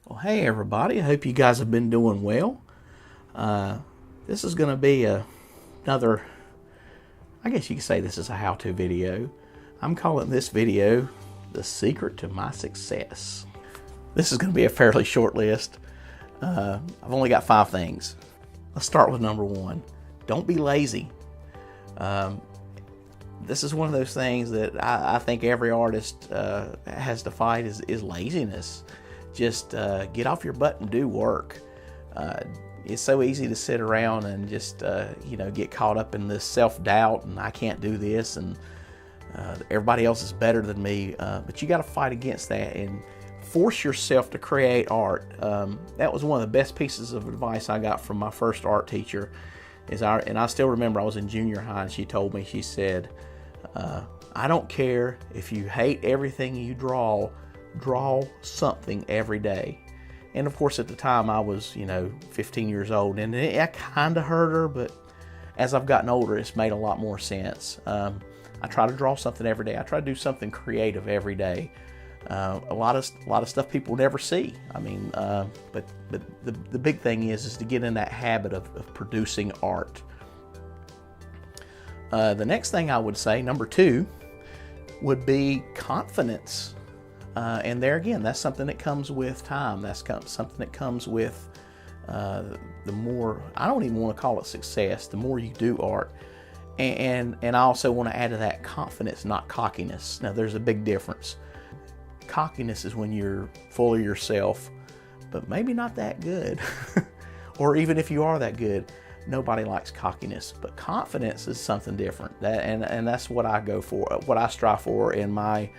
Well, hey everybody, I hope you guys have been doing well. This is going to be another, I guess you could say this is a how-to video. I'm calling this video, The Secret to My Success. This is going to be a fairly short list. I've only got 5 things. Let's start with number 1. Don't be lazy. This is one of those things that I think every artist has to fight is laziness. Just get off your butt and do work. It's so easy to sit around and just get caught up in this self-doubt and I can't do this and everybody else is better than me. But you got to fight against that and force yourself to create art. That was one of the best pieces of advice I got from my first art teacher. And I still remember I was in junior high and she told me, she said, I don't care if you hate everything you draw something every day. And of course at the time I was 15 years old and it kind of hurt her, but as I've gotten older it's made a lot more sense. I try to draw something every day. I try to do something creative every day. A lot of stuff people never see. I mean, but the big thing is to get in that habit of producing art. The next thing I would say, number 2, would be confidence. And there again, that's something that comes with time. That's something that comes with the more, I don't even want to call it success, the more you do art. And I also want to add to that confidence, not cockiness. Now there's a big difference. Cockiness is when you're full of yourself, but maybe not that good. Or even if you are that good, nobody likes cockiness. But confidence is something different. And that's what I go for, what I strive for in my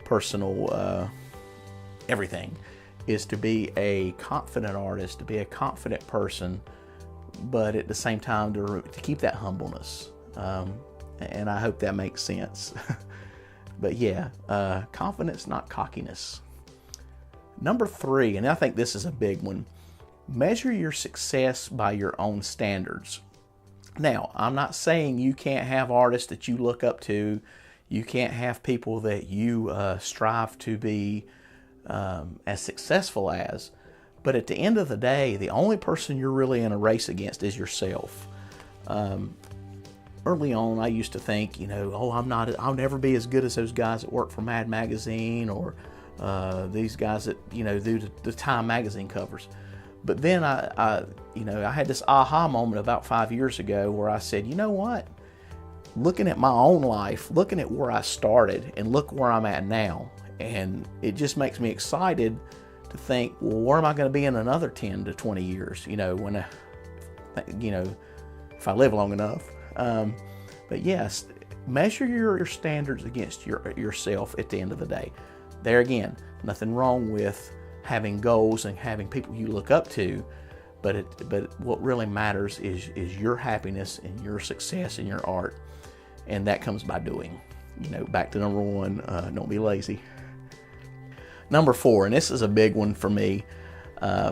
personal everything, is to be a confident artist, to be a confident person, but at the same time to keep that humbleness. And I hope that makes sense. But yeah, confidence, not cockiness. Number 3, and I think this is a big one, measure your success by your own standards. Now, I'm not saying you can't have artists that you look up to. You can't have people that you strive to be as successful as. But at the end of the day, the only person you're really in a race against is yourself. Early on, I used to think, I'll never be as good as those guys that work for Mad Magazine or these guys that, do the Time Magazine covers. But then I had this aha moment about 5 years ago where I said, you know what? Looking at my own life, looking at where I started and look where I'm at now, and it just makes me excited to think, well, where am I going to be in another 10 to 20 years? When if I live long enough. But yes, measure your standards against yourself at the end of the day. There again, nothing wrong with having goals and having people you look up to, but what really matters is your happiness and your success in your art, and that comes by doing. Back to number 1, don't be lazy. Number 4, and this is a big one for me,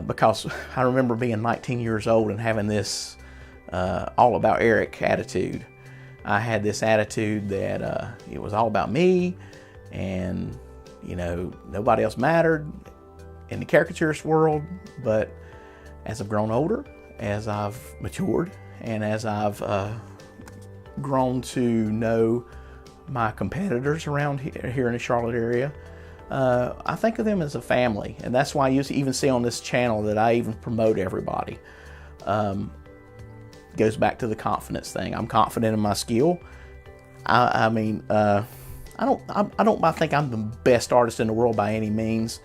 because I remember being 19 years old and having this all about Eric attitude. I had this attitude that it was all about me, and nobody else mattered in the caricaturist world. But as I've grown older, as I've matured, and as I've grown to know my competitors around here in the Charlotte area, I think of them as a family, and that's why you even see on this channel that I even promote everybody. Goes back to the confidence thing. I'm confident in my skill. I don't think I'm the best artist in the world by any means,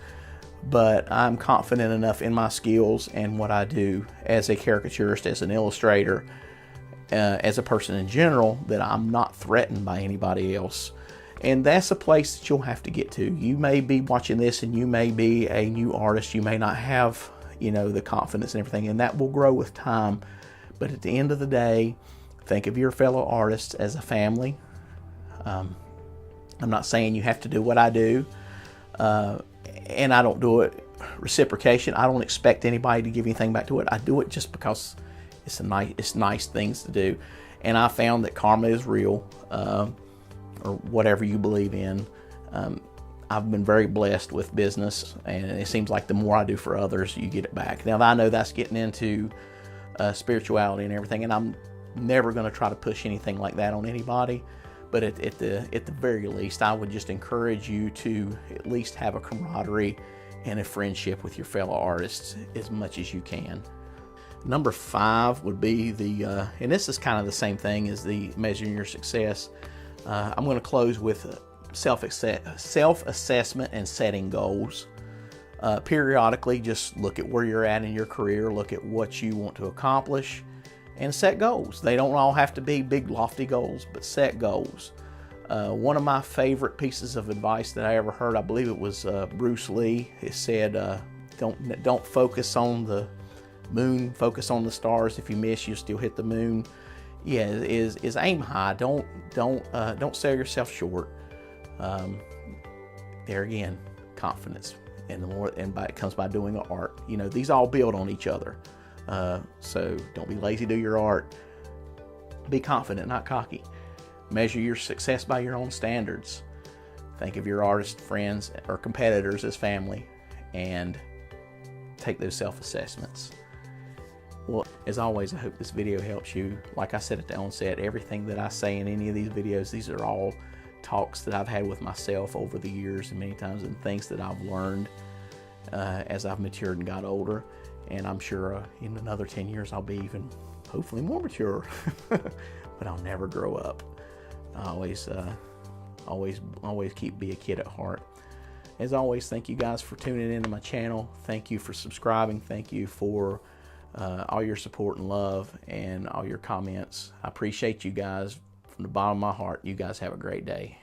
but I'm confident enough in my skills and what I do as a caricaturist, as an illustrator, as a person in general, that I'm not threatened by anybody else. And that's a place that you'll have to get to. You may be watching this and you may be a new artist. You may not have, the confidence and everything, and that will grow with time. But at the end of the day, think of your fellow artists as a family. I'm not saying you have to do what I do, and I don't do it reciprocation. I don't expect anybody to give anything back to it. I do it just because it's nice things to do. And I found that karma is real, or whatever you believe in. I've been very blessed with business, and it seems like the more I do for others, you get it back. Now, I know that's getting into spirituality and everything, and I'm never going to try to push anything like that on anybody. But at the very least, I would just encourage you to at least have a camaraderie and a friendship with your fellow artists as much as you can. Number 5 would be and this is kind of the same thing as the measuring your success. I'm going to close with self-assessment and setting goals. Periodically, just look at where you're at in your career, look at what you want to accomplish, and set goals. They don't all have to be big, lofty goals, but set goals. One of my favorite pieces of advice that I ever heard, I believe it was Bruce Lee. It said, "Don't focus on the moon, focus on the stars. If you miss, you still hit the moon." Yeah, is aim high. Don't sell yourself short. There again, confidence, and it comes by doing art. You know, these all build on each other. So don't be lazy, do your art. Be confident, not cocky. Measure your success by your own standards. Think of your artist friends or competitors as family, and take those self-assessments. Well, as always, I hope this video helps you. Like I said at the onset, everything that I say in any of these videos, these are all talks that I've had with myself over the years, and many times, and things that I've learned as I've matured and got older. And I'm sure in another 10 years, I'll be even, hopefully, more mature. But I'll never grow up. I always be a kid at heart. As always, thank you guys for tuning into my channel. Thank you for subscribing. Thank you for all your support and love and all your comments. I appreciate you guys from the bottom of my heart. You guys have a great day.